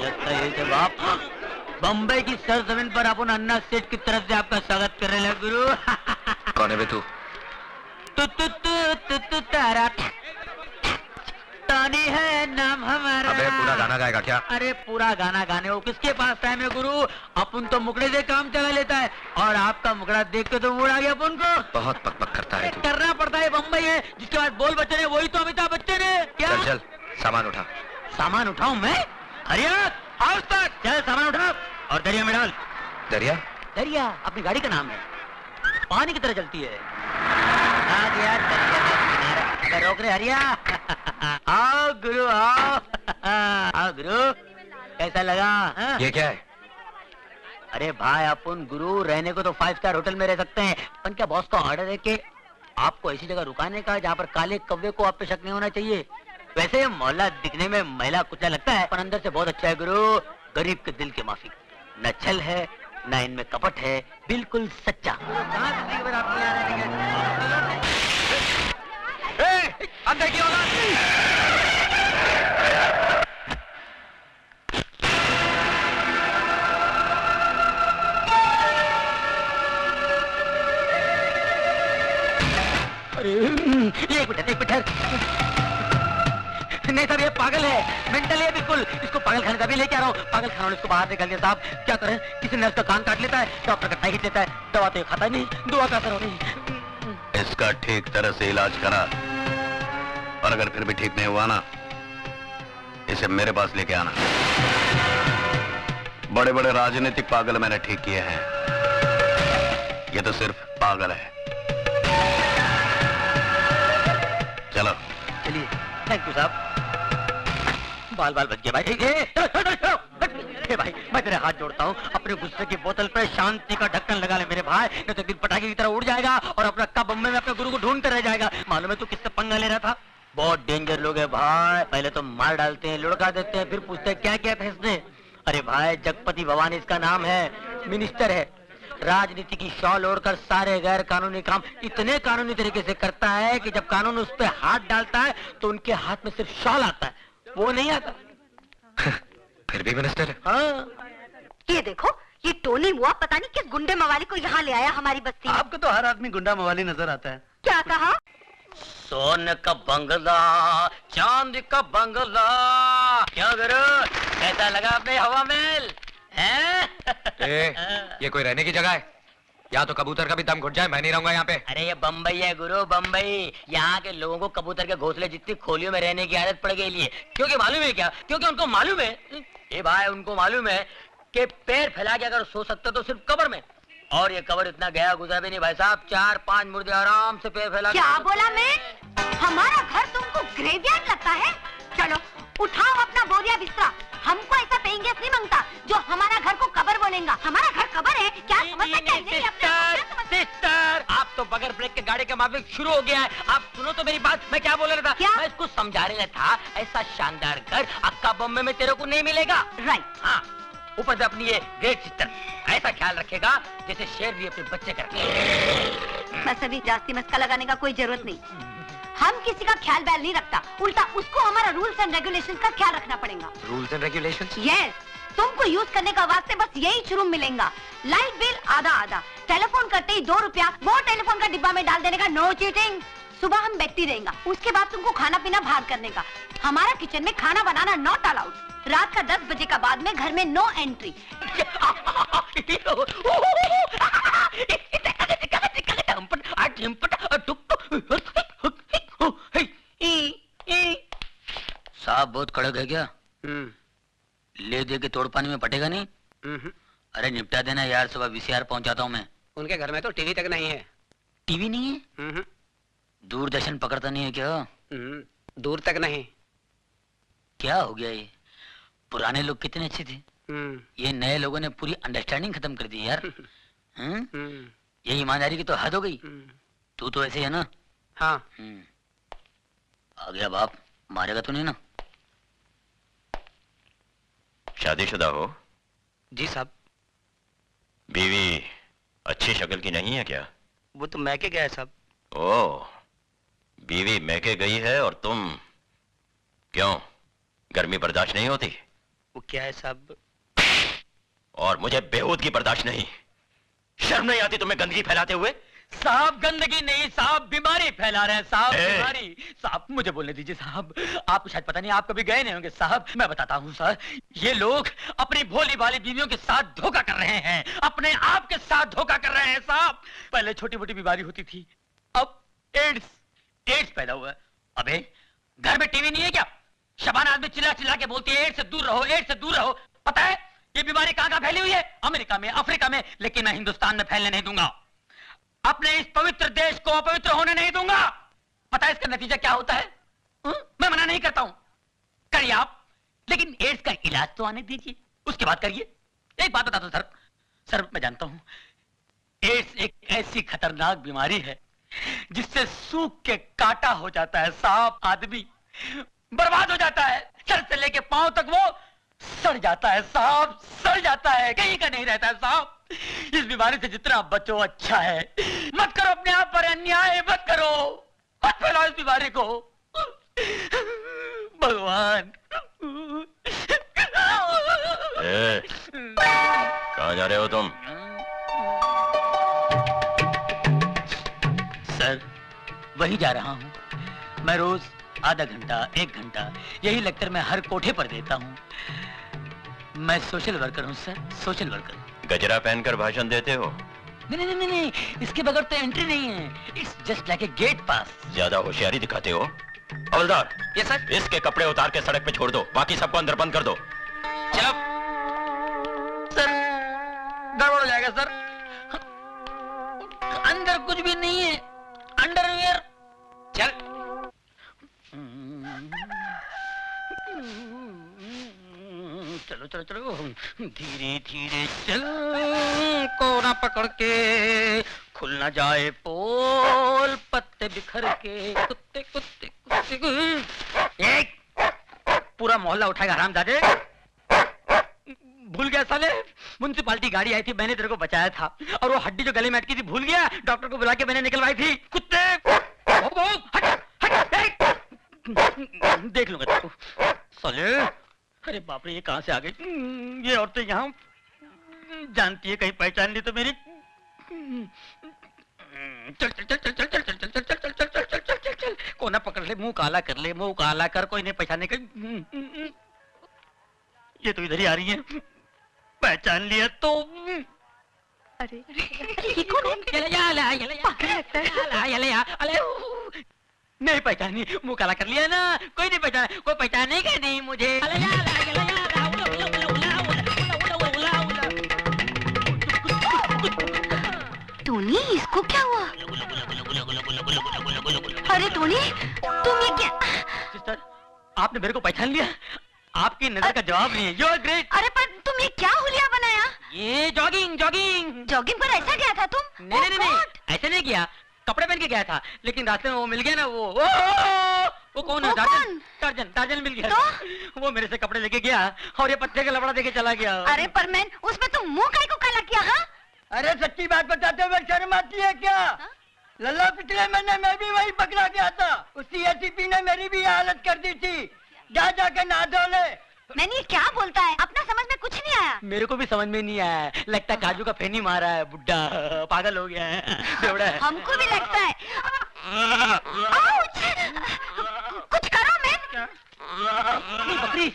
बाप बम्बई की सरजमीन पर अपन अन्ना सेठ की तरफ से आपका स्वागत कर रहे हैं गुरु। कौन है बे तू? तारा टॉनी है नाम हमारा। अबे पूरा गाना गाएगा क्या? अरे पूरा गाना गाने वो किसके पास टाइम है गुरु? अपन तो मुकड़े से काम चला लेता है और आपका मुकड़ा देख के तो मूड आ गया अपन को। बहुत पक करता है तू। करना पड़ता है, बम्बई है जिसके बाद बोल बच्चन है वही तो अमिताभ बच्चन है क्या? चल चल सामान उठा। सामान उठाऊं मैं? हरिया हाउस तक चल, सामान उठा और दरिया में डाल। दरिया? दरिया अपनी गाड़ी का नाम है, पानी की तरह चलती है। आ गया दरिया का किनारा। रोक रहे हरिया। आओ गुरु आओ। आओ गुरु, कैसा लगा? हाँ? ये क्या है? अरे भाई अपन गुरु रहने को तो 5 स्टार होटल में रह सकते हैं, पर क्या बॉस का ऑर्डर है कि आपको ऐसी जगह रुकाने का जहाँ पर काले कौवे को आप पे शक नहीं होना चाहिए। वैसे मोहल्ला दिखने में महिला कुचला लगता है पर अंदर से बहुत अच्छा है गुरु। गरीब के दिल के माफी, न छल है न इनमें कपट है, बिल्कुल सच्चा। अंदर की औलाद! अरे एक मिनट नहीं साहब, ये पागल है, मेंटल है बिल्कुल। इसको पागल खाने का भी लेके आ रहा हूँ। पागल खाना इसको बाहर निकाल दिया साहब। क्या करें, किसी नर्स का कान काट लेता है, डॉक्टर का टाई खींच लेता है, दवा तो खाता नहीं, दुआ का असर हो नहीं। इसका ठीक तरह से इलाज करा और अगर फिर भी ठीक नहीं हुआ ना, इसे मेरे पास लेके आना। बड़े बड़े राजनीतिक पागल मैंने ठीक किए हैं, ये तो सिर्फ पागल है। चलो चलिए, थैंक यू साहब। बाल बाल बच गया भाई। भाई मैं तेरे हाथ जोड़ता हूँ, अपने गुस्से की बोतल पे शांति का ढक्कन लगा ले मेरे भाई, नहीं तो दिन पटाखे की तरह उड़ जाएगा और अपना कब बम्बे में अपने गुरु को ढूंढते रह जाएगा। मालूम है तू किससे पंगा ले रहा था? बहुत डेंजर लोग है भाई, पहले तो मार डालते हैं, लुढ़का देते हैं, फिर पूछते हैं क्या क्या फैसले। अरे भाई जगपति भवानी इसका नाम है, मिनिस्टर है, राजनीति की शॉल ओढ़कर सारे गैर कानूनी काम इतने कानूनी तरीके से करता है कि जब कानून उस पर हाथ डालता है तो उनके हाथ में सिर्फ शॉल आता है, वो नहीं आता। फिर भी मिनिस्टर है। हाँ। ये देखो, ये टोनी मुआ पता नहीं किस गुंडे मवाली को यहाँ ले आया हमारी बस्ती में। आपको तो हर आदमी गुंडा मवाली नजर आता है। क्या कहा? सोने का बंगला, चांदी का बंगला, क्या करो, कैसा लगा अपने हवा महल? ये कोई रहने की जगह है? या तो कबूतर का भी दम घुट जाए, मैं नहीं रहूंगा यहाँ पे। अरे ये बम्बई है गुरु, बम्बई। यहाँ के लोगों को कबूतर के घोंसले जितनी खोलियों में रहने की आदत पड़ गई है। क्योंकि मालूम है क्या? क्योंकि उनको मालूम है, ये भाई उनको मालूम है कि पैर फैला के अगर सो सकते तो सिर्फ कब्र में, और ये कब्र इतना गया गुजरा भी नहीं भाई साहब। 4-5 मुर्दे आराम से पैर फैला। क्या बोला मैं? हमारा घर तुमको ग्रेवयार्ड लगता है? चलो उठाओ अपना बोरिया बिस्तरा, हमको ऐसा पेइंग गेस्ट नहीं मांगता जो हमारा घर को कब्र बोलेगा। हमारा घर कब्र है क्या? समझता क्या नहीं? सिस्टर, आप तो बगैर ब्रेक के गाड़ी का माफिक शुरू हो गया है। आप सुनो तो मेरी बात, मैं क्या बोल रहा था? क्या? मैं इसको समझा रहा था, ऐसा शानदार घर अक्का बम्बे में तेरे को नहीं मिलेगा। राइट। हाँ, ऊपर से अपनी ये ग्रेट सिस्टर ऐसा ख्याल रखेगा जैसे शेर भी अपने बच्चे का रखे। बस अभी जास्ती मस्का लगाने का कोई जरूरत नहीं, हम किसी का ख्याल बैल नहीं रखता, उल्टा उसको हमारा रूल्स एंड रेगुलेशंस का ख्याल रखना पड़ेगा। Rules and regulations? यस, तुमको यूज करने का वास्ते बस यही शुरू मिलेगा। लाइट बिल आधा आधा, टेलीफोन करते ही 2 रुपया वो टेलीफोन का डिब्बा में डाल देने का, नो चीटिंग। सुबह हम बैठती रहेगा, उसके बाद तुमको खाना पीना बाहर करने का। हमारा किचन में खाना बनाना नॉट अलाउड। रात का 10 बजे का बाद में घर में नो एंट्री। साहब बहुत कड़क है क्या? ले दे के तोड़ पानी में पटेगा नहीं? अरे निपटा देना यार, सुबह VCR पहुंचाता हूँ मैं। उनके घर में तो टीवी तक नहीं है। टीवी नहीं है? दूरदर्शन पकड़ता नहीं है क्या? दूर तक नहीं। क्या हो गया ये? पुराने लोग कितने अच्छे थे, ये नए लोगों ने पूरी अंडरस्टैंडिंग खत्म कर दी यार। ये ईमानदारी की तो हद हो गई। तू तो ऐसे है ना? हाँ। आ गया बाप, मारेगा तो नहीं ना? शादीशुदा हो? जी साहब। बीवी अच्छी शक्ल की नहीं है क्या? वो तो मैके गया है साहब। ओह, बीवी मैके गई है और तुम क्यों, गर्मी बर्दाश्त नहीं होती? वो क्या है साहब? और मुझे बेहूदगी बर्दाश्त नहीं। शर्म नहीं आती तुम्हें गंदगी फैलाते हुए? साहब गंदगी नहीं साहब, बीमारी फैला रहे हैं साहब, ए! बीमारी। साहब मुझे बोलने दीजिए साहब, आपको शायद पता नहीं, आप कभी गए नहीं होंगे साहब। मैं बताता हूँ सर, ये लोग अपनी भोली भाली बीवियों के साथ धोखा कर रहे हैं, अपने आप के साथ धोखा कर रहे हैं साहब। पहले छोटी मोटी बीमारी होती थी, अब एड्स पैदा हुआ है। अबे घर में टीवी नहीं है क्या? शबाना आदमी चिल्ला चिल्ला के बोलती है एड्स से दूर रहो, एड्स से दूर रहो। पता है ये बीमारी कहाँ फैली हुई है? अमेरिका में, अफ्रीका में, लेकिन मैं हिंदुस्तान में फैलने नहीं दूंगा। अपने इस पवित्र देश को अपवित्र होने नहीं दूंगा। पता है इसका नतीजा क्या होता है? मैं मना नहीं करता हूं, करिए आप, लेकिन एड्स का इलाज तो आने दीजिए, उसके बाद करिए। एक बात बता दो सर, मैं जानता हूं एड्स एक ऐसी खतरनाक बीमारी है जिससे सूख के काटा हो जाता है साहब, आदमी बर्बाद हो जाता है, सर से लेके पांव तक वो सड़ जाता है साहब, सड़ जाता है, कहीं का नहीं रहता है साहब। इस बीमारी से जितना बचो अच्छा है। मत करो अपने आप पर अन्याय, मत करो, मत फैलाओ इस बीमारी को। भगवान। कहाँ जा रहे हो तुम? सर वहीं जा रहा हूँ। मैं रोज आधा घंटा, 1 घंटा यही लेक्चर मैं हर कोठे पर देता हूँ। मैं सोशल वर्कर हूँ सर, सोशल वर्कर। गजरा पहनकर भाषण देते हो? नहीं, इसके बगैर तो एंट्री नहीं है। It's just like a gate pass. ज्यादा होशियारी दिखाते हो। हवलदार, ये सर। इसके कपड़े उतार के सड़क पे छोड़ दो, बाकी सबको अंदर बंद कर दो। चलो सर गड़बड़ हो जाएगा सर, अंदर कुछ भी नहीं है, अंडरवियर। चल। चलो धीरे धीरे चल, कोना पकड़ के, खुल ना जाए पोल, पत्ते बिखर के, कुत्ते कुत्ते कुत्ते। एक पूरा मोहल्ला उठाएगा हरामजादे। भूल गया साले, म्युनिसिपालिटी गाड़ी आई थी, मैंने तेरे को बचाया था, और वो हड्डी जो गले में अटकी थी भूल गया, डॉक्टर को बुला के मैंने निकलवाई थी। कुत्ते हट हट, देख लूंगा तेरे को साले। अरे बाप रे, ये कहां से आ गई? ये औरतें यहाँ जानती है, कहीं पहचान ली तो मेरी। चल चल चल चल चल चल चल चल चल चल चल चल चल चल चल चल चल, कोना पकड़ ले, मुंह काला कर ले, मुंह काला कर, कोई नहीं पहचाने का। ये तो इधर ही आ रही है, पहचान लिया तो। अरे ये कौन है? नहीं पहचानी, मुंह काला कर लिया ना, कोई नहीं पहचाना, कोई पहचानेगा नहीं मुझे। टोनी, इसको क्या हुआ? अरे टोनी, तुम ये क्या? सिस्टर, आपने मेरे को पहचान लिया? आपकी नजर का जवाब नहीं है। You are great. अरे पर तुम ये क्या हुलिया बनाया? ये जॉगिंग जॉगिंग जॉगिंग पर ऐसा गया था तुम? नहीं, ऐसे नहीं किया, कपड़े पहन के गया था, लेकिन रास्ते में वो मिल गया ना, वो कौन है? वो कौन? टार्जन मिल गया तो? वो मेरे से कपड़े लेके गया और ये पत्ते का लबड़ा देके चला गया। अरे पर मैन, उसमें तुम मुंह काहे को काला किया? हाँ? अरे सच्ची बात बताते हुए शर्म आती है क्या? लल्ला पिछले महीने मैं भी वही पकड़ा गया था, उसी एसीपी ने मेरी भी हालत कर दी थी। जा जाके नहा धो ले। मैंने ये क्या बोलता है? अपना समझ में कुछ नहीं आया। मेरे को भी समझ में नहीं आया, लगता है काजू का फेनी मारा है, बुड्ढा पागल हो गया है, बेवड़ा है। हमको भी लगता है। आउच! कुछ करो मैन। बकरी।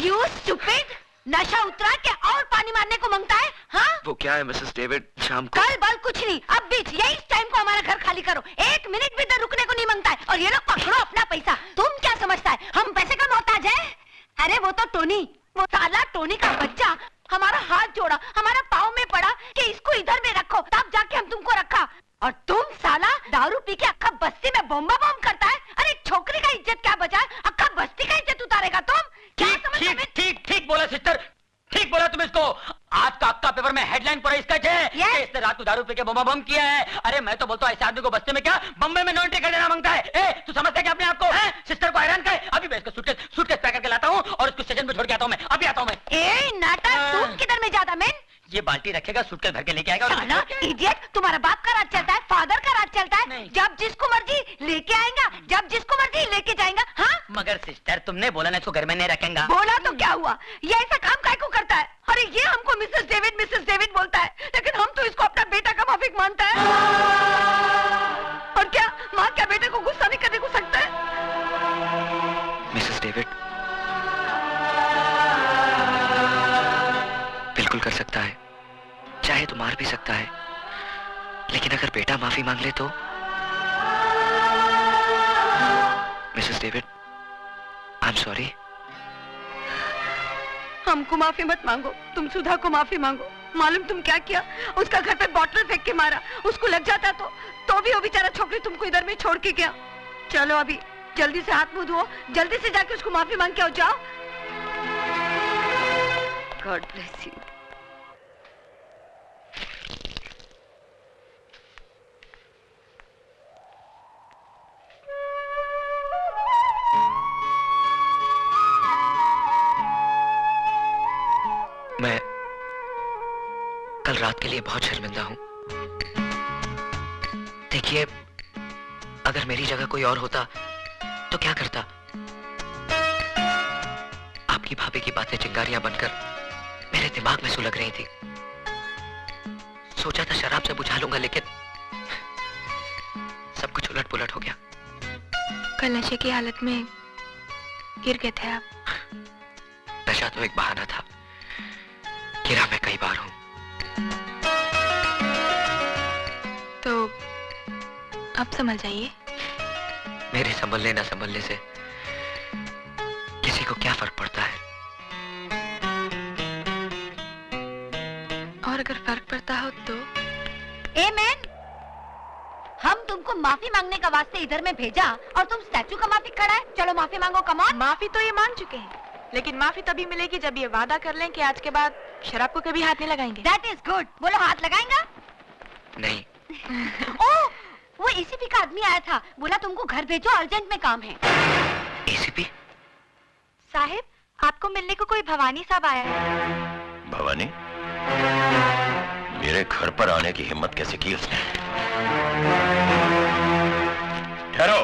You stupid! नशा उतरा के और पानी मारने को मांगता है? हाँ? वो क्या है मिसेस डेविड, शाम को? कल बल कुछ नहीं, अब बीच यही टाइम को हमारा घर खाली करो। 1 मिनट भी इधर रुकने को नहीं मांगता है, और ये लोग पकड़ो अपना पैसा। तुम क्या समझता है हम पैसे का मोहताज है? अरे वो तो टोनी, वो साला टोनी का बच्चा हमारा हाथ जोड़ा, हमारा पाँव में पड़ा कि इसको इधर में रखो, तब जाके हम तुमको रखा। और तुम साला दारू पी के अक्खा बस्ती में बम करता है। अरे छोकरी का इज्जत क्या बचा है, अक्खा बस्ती का इज्जत उतारेगा तुम? क्या समझते हो? ठीक बोला सिस्टर, ठीक बोला तुम इसको। आज का अक्का पेपर में हेडलाइन पर इसका है कि इसने रात को दारू पी के बम किया है। अरे मैं तो बोलता हूँ ऐसे आदमी को बस्ते में क्या बम्बई में नॉन टिकट देना मांगता है। ए, तू समझता है क्या अपने आप को? सिस्टर को हैरान करे। अभी मैं इसको सूटकेस पैक करके लाता हूँ और उसको स्टेशन पे छोड़ के आता हूँ। मैं अभी आता हूँ। मैं ए नाटक, तुम किधर में जाता मैन? ये बाल्टी रखेगा, सूटकेस भर के लेके आएगा। साला इडियट, तुम्हारा बाप का राज चलता है, फादर का राज चलता है। नहीं। जब जिसको मर्जी लेके आएगा, जब जिसको मर्जी लेके जाएगा। हाँ, मगर सिस्टर तुमने बोला ना इसको घर में नहीं रखेंगे। बोला तो क्या हुआ, ये ऐसा काम काय को करता है? अरे ये हमको मिसेस डेविड बोलता है, लेकिन हम तो इसको अपना बेटा का माफिक मानता है। और क्या माँ क्या बेटे को गुस्सा नहीं करने को सकता है? मिसेस डेविड बिल्कुल कर सकता है, चाहे तो मार भी सकता है, लेकिन अगर बेटा माफी मांग ले तो? Mrs David, I am sorry. हमको माफी मत मांगो, तुम सुधा को माफी मांगो। मालूम तुम क्या किया? उसका घर पे बॉटल फेंक के मारा, उसको लग जाता तो भी वो बेचारा छोकरी तुमको इधर में छोड़ के गया। चलो अभी जल्दी से हाथ मुंह धो, जल्दी से जाके उसको माफी मांग के आओ, जाओ। God bless you. मैं कल रात के लिए बहुत शर्मिंदा हूं। देखिए, अगर मेरी जगह कोई और होता तो क्या करता? आपकी भाभी की बातें चिंगारियां बनकर मेरे दिमाग में सुलग रही थी। सोचा था शराब से बुझा लूंगा, लेकिन सब कुछ उलट पुलट हो गया। कल नशे की हालत में गिर गए थे आप। नशा तो एक बहाना था, गिरा मैं कई बार हूं। तो अब संभल जाइए। मेरे संभलने ना संभलने से किसी को क्या फर्क पड़ता है? और अगर फर्क पड़ता हो तो? ए मैन, हम तुमको माफी मांगने का वास्ते इधर में भेजा और तुम स्टैचू का माफी खड़ा है। चलो माफी मांगो, कम ऑन। माफी तो ये मांग चुके हैं, लेकिन माफी तभी मिलेगी जब ये वादा कर लें कि आज के बाद शराब को कभी हाथ नहीं लगाएंगे। That is good. बोलो हाथ लगाएंगा? नहीं। ओह, वो एसीपी का आदमी आया था, बोला तुमको घर भेजो, अर्जेंट में काम है। एसीपी साहिब, आपको मिलने को कोई भवानी साहब आया है। भवानी? मेरे घर पर आने की हिम्मत कैसे की उसने? ठहरो।